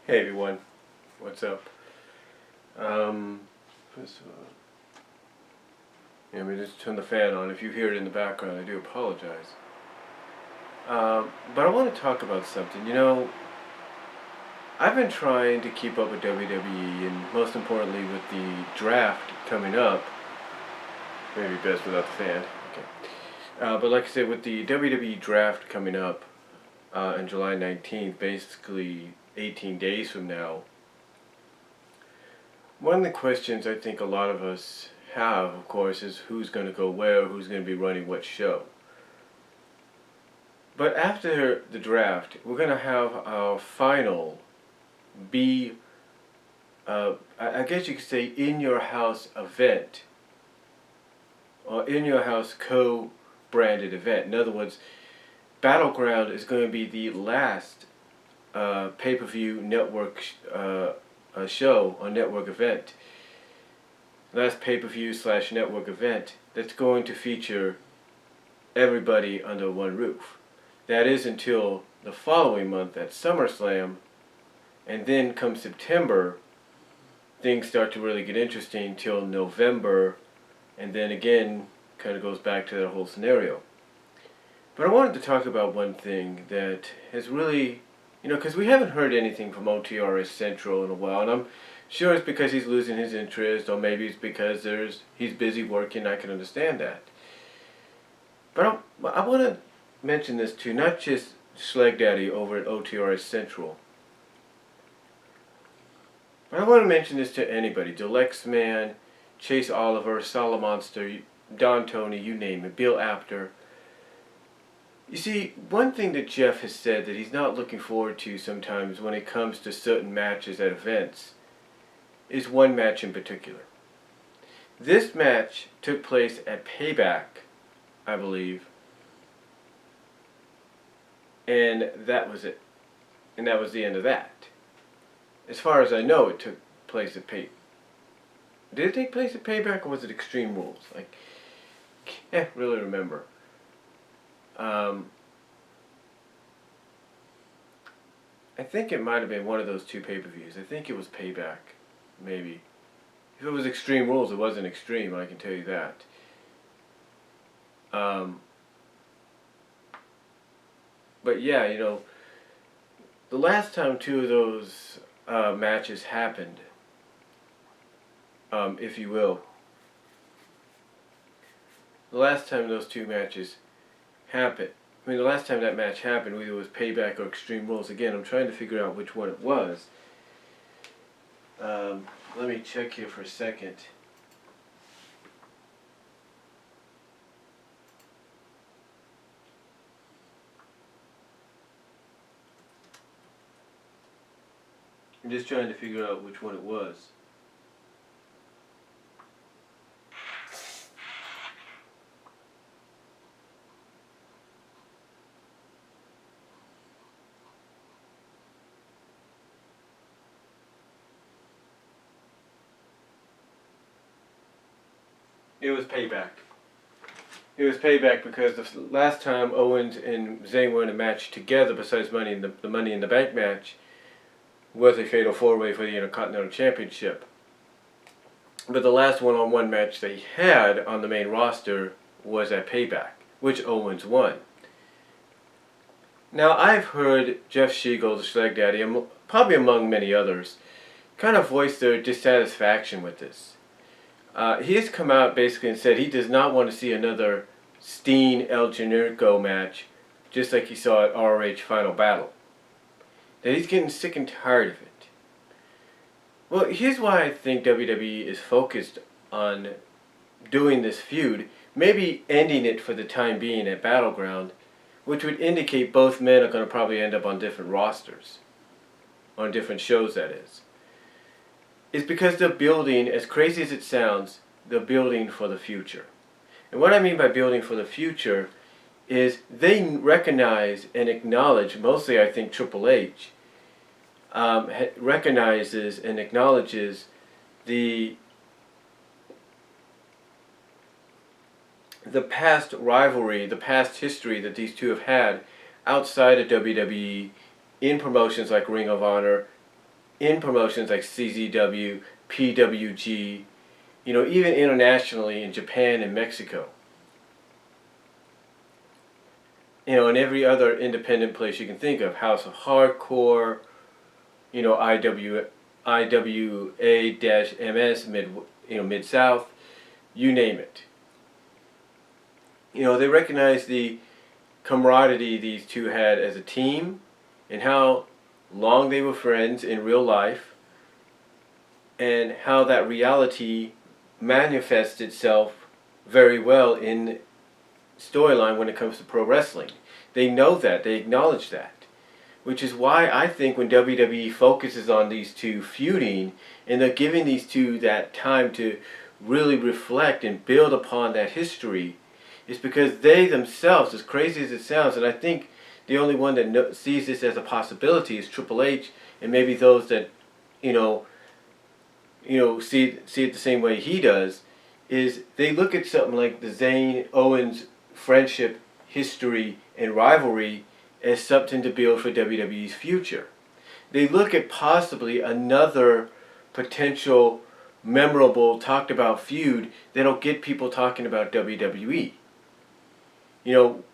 Hey everyone, what's up? First of all, let me just turn the fan on. If you hear it in the background, I do apologize. But I want to talk about something. I've been trying to keep up with WWE, and most importantly with the draft coming up. Maybe best without the fan. Okay. But like I said, with the WWE draft coming up on July 19th, basically 18 days from now, one of the questions I think a lot of us have, of course, is who's going to go where, who's going to be running what show. But after the draft, we're going to have our final I guess you could say, in your house event, or in your house co-branded event. In other words, Battleground is going to be the last pay-per-view network show or network event. Last pay-per-view / network event that's going to feature everybody under one roof. That is until the following month at SummerSlam, and then come September, things start to really get interesting till November, and then again, kind of goes back to that whole scenario. But I wanted to talk about one thing that has really, because we haven't heard anything from OTRS Central in a while, and I'm sure it's because he's losing his interest, or maybe it's because he's busy working. I can understand that. But I want to mention this too, not just Schleg Daddy over at OTRS Central. But I want to mention this to anybody. Dalyxman, Chase Oliver, Solomonster, Don Tony, you name it, Bill Apter. You see, one thing that Jeff has said that he's not looking forward to sometimes when it comes to certain matches at events is one match in particular. This match took place at Payback, I believe, and that was it. And that was the end of that. As far as I know, it took place at Payback. Did it take place at Payback, or was it Extreme Rules? I can't really remember. I think it might have been one of those two pay-per-views. I think it was Payback, maybe. If it was Extreme Rules, it wasn't Extreme, I can tell you that. But yeah, the last time two of those matches happened, if you will, the last time those two matches happened, the last time that match happened, either it was Payback or Extreme Rules. Again, I'm trying to figure out which one it was. Let me check here for a second. I'm just trying to figure out which one it was. It was Payback. It was Payback because the last time Owens and Zayn were in a match together, besides the Money in the Bank match, was a fatal four-way for the Intercontinental Championship. But the last one-on-one match they had on the main roster was at Payback, which Owens won. Now, I've heard Jeff Siegel, the Schleg Daddy, probably among many others, kind of voice their dissatisfaction with this. He has come out basically and said he does not want to see another Steen El Generico match, just like he saw at ROH Final Battle. That he's getting sick and tired of it. Well, here's why I think WWE is focused on doing this feud, maybe ending it for the time being at Battleground, which would indicate both men are going to probably end up on different rosters, on different shows, that is because they're building, as crazy as it sounds, they're building for the future. And what I mean by building for the future is they recognize and acknowledge, mostly I think Triple H, recognizes and acknowledges the past rivalry, the past history that these two have had outside of WWE in promotions like Ring of Honor in promotions like CZW, PWG, even internationally in Japan and Mexico. And every other independent place you can think of, House of Hardcore, IWA-MS, Mid South, you name it. They recognize the camaraderie these two had as a team and how long they were friends in real life and how that reality manifests itself very well in storyline when it comes to pro wrestling. They know that, they acknowledge that. Which is why I think when WWE focuses on these two feuding and they're giving these two that time to really reflect and build upon that history, is because they themselves, as crazy as it sounds, and I think the only one that sees this as a possibility is Triple H, and maybe those that, see it the same way he does, is they look at something like the Zayn Owens friendship, history, and rivalry as something to build for WWE's future. They look at possibly another potential memorable talked about feud that'll get people talking about WWE.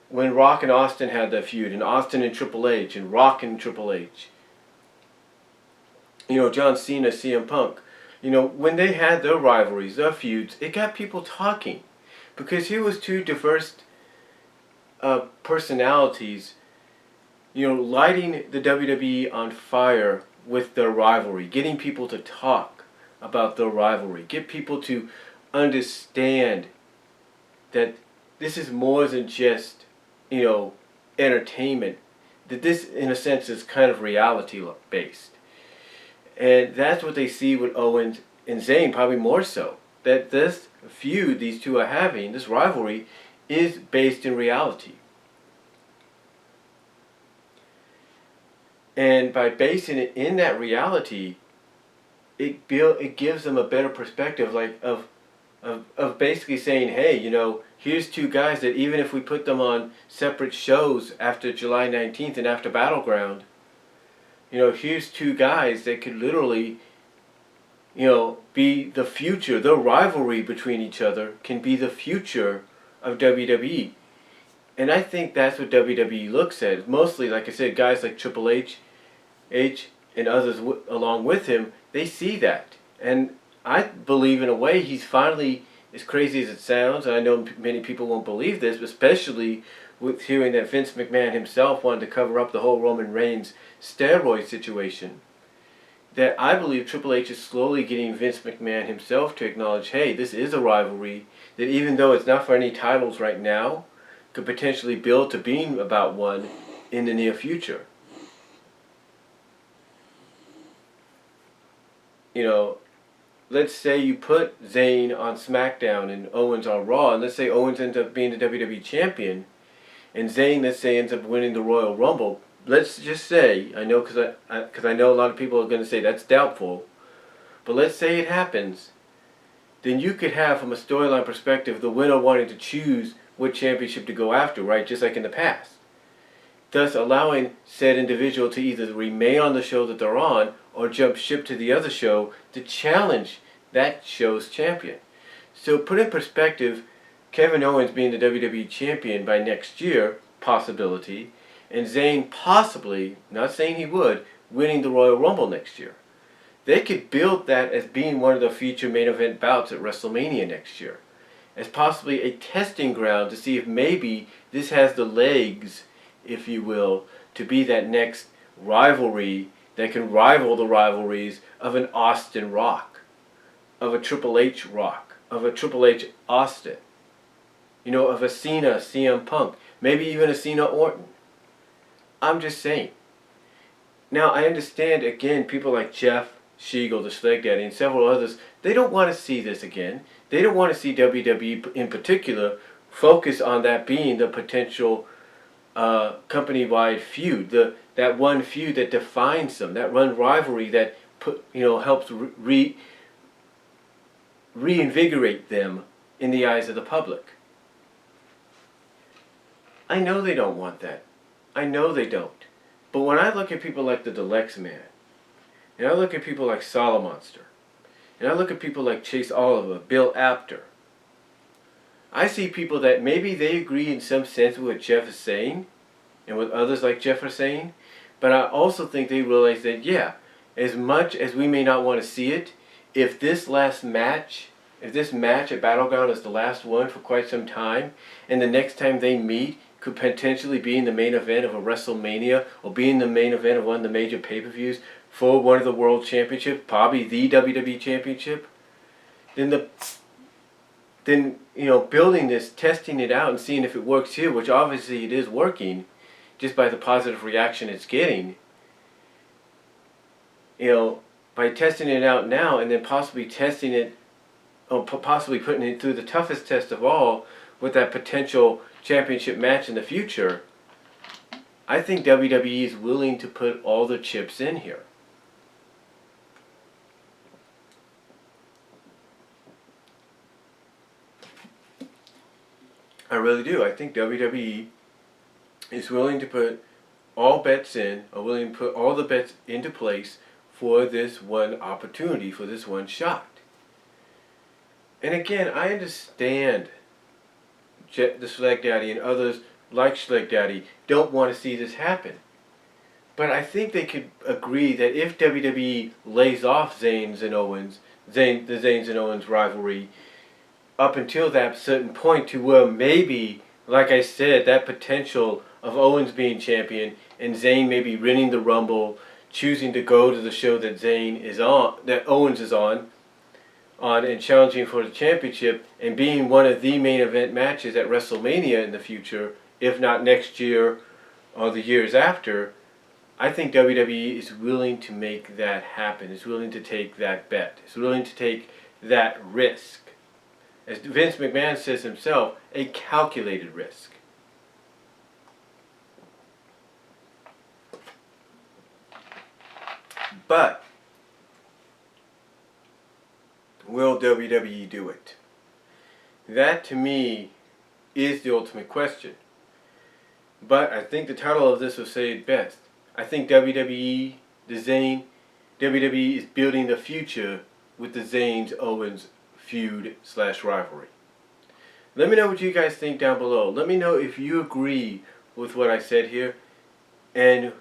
When Rock and Austin had that feud, and Austin and Triple H, and Rock and Triple H, John Cena, CM Punk, when they had their rivalries, their feuds, it got people talking. Because here was two diverse personalities, lighting the WWE on fire with their rivalry, getting people to talk about their rivalry, get people to understand that this is more than just, entertainment, that this, in a sense, is kind of reality-based. And that's what they see with Owens and Zayn, probably more so. That this feud these two are having, this rivalry, is based in reality. And by basing it in that reality, it gives them a better perspective, of basically saying, hey, here's two guys that even if we put them on separate shows after July 19th and after Battleground, here's two guys that could literally, be the future. The rivalry between each other can be the future of WWE. And I think that's what WWE looks at. Mostly, like I said, guys like Triple H, and others along with him, they see that. And I believe in a way he's finally, as crazy as it sounds, and I know many people won't believe this, especially with hearing that Vince McMahon himself wanted to cover up the whole Roman Reigns steroid situation, that I believe Triple H is slowly getting Vince McMahon himself to acknowledge, hey, this is a rivalry that even though it's not for any titles right now, could potentially build to being about one in the near future. Let's say you put Zayn on SmackDown and Owens on Raw, and let's say Owens ends up being the WWE Champion, and Zayn, let's say, ends up winning the Royal Rumble. Let's just say, I know because I know a lot of people are going to say that's doubtful, but let's say it happens, then you could have, from a storyline perspective, the winner wanting to choose what championship to go after, right? Just like in the past. Thus allowing said individual to either remain on the show that they're on or jump ship to the other show to challenge that show's champion. So put in perspective, Kevin Owens being the WWE Champion by next year, possibility, and Zayn possibly, not saying he would, winning the Royal Rumble next year. They could build that as being one of the future main event bouts at WrestleMania next year, as possibly a testing ground to see if maybe this has the legs, if you will, to be that next rivalry that can rival the rivalries of an Austin Rock, of a Triple H Rock, of a Triple H Austin, of a Cena CM Punk, maybe even a Cena Orton. I'm just saying. Now, I understand, again, people like Jeff Siegel, the Schleg Daddy, and several others, they don't want to see this again. They don't want to see WWE in particular focus on that being the potential company-wide feud, that one feud that defines them, that one rivalry that helps reinvigorate them in the eyes of the public. I know they don't want that. I know they don't. But when I look at people like the Dalyxman, and I look at people like Solomonster, and I look at people like Chase Oliver, Bill Apter, I see people that maybe they agree in some sense with what Jeff is saying, and what others like Jeff are saying, but I also think they realize that, yeah, as much as we may not want to see it, if this match at Battleground is the last one for quite some time, and the next time they meet could potentially be in the main event of a WrestleMania, or be in the main event of one of the major pay-per-views for one of the World Championships, probably the WWE Championship, then building this, testing it out, and seeing if it works here, which obviously it is working, just by the positive reaction it's getting. By testing it out now, and then possibly testing it, or possibly putting it through the toughest test of all, with that potential championship match in the future, I think WWE is willing to put all the chips in here. I really do. I think WWE is willing to put all bets in, or willing to put all the bets into place for this one opportunity, for this one shot. And again, I understand the Schleg Daddy and others like Schleg Daddy don't want to see this happen. But I think they could agree that if WWE lays off the Zayn's and Owens rivalry up until that certain point, to where maybe, like I said, that potential of Owens being champion and Zayn maybe winning the Rumble, choosing to go to the show that Owens is on, and challenging for the championship, and being one of the main event matches at WrestleMania in the future, if not next year or the years after, I think WWE is willing to make that happen, is willing to take that bet, is willing to take that risk. As Vince McMahon says himself, a calculated risk. But will WWE do it? That, to me, is the ultimate question. But I think the title of this will say it best. I think WWE is building the future with the Zayn's Owens feud / rivalry. Let me know what you guys think down below. Let me know if you agree with what I said here, and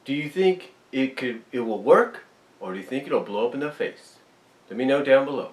do you think it will work, or do you think it'll blow up in their face? Let me know down below.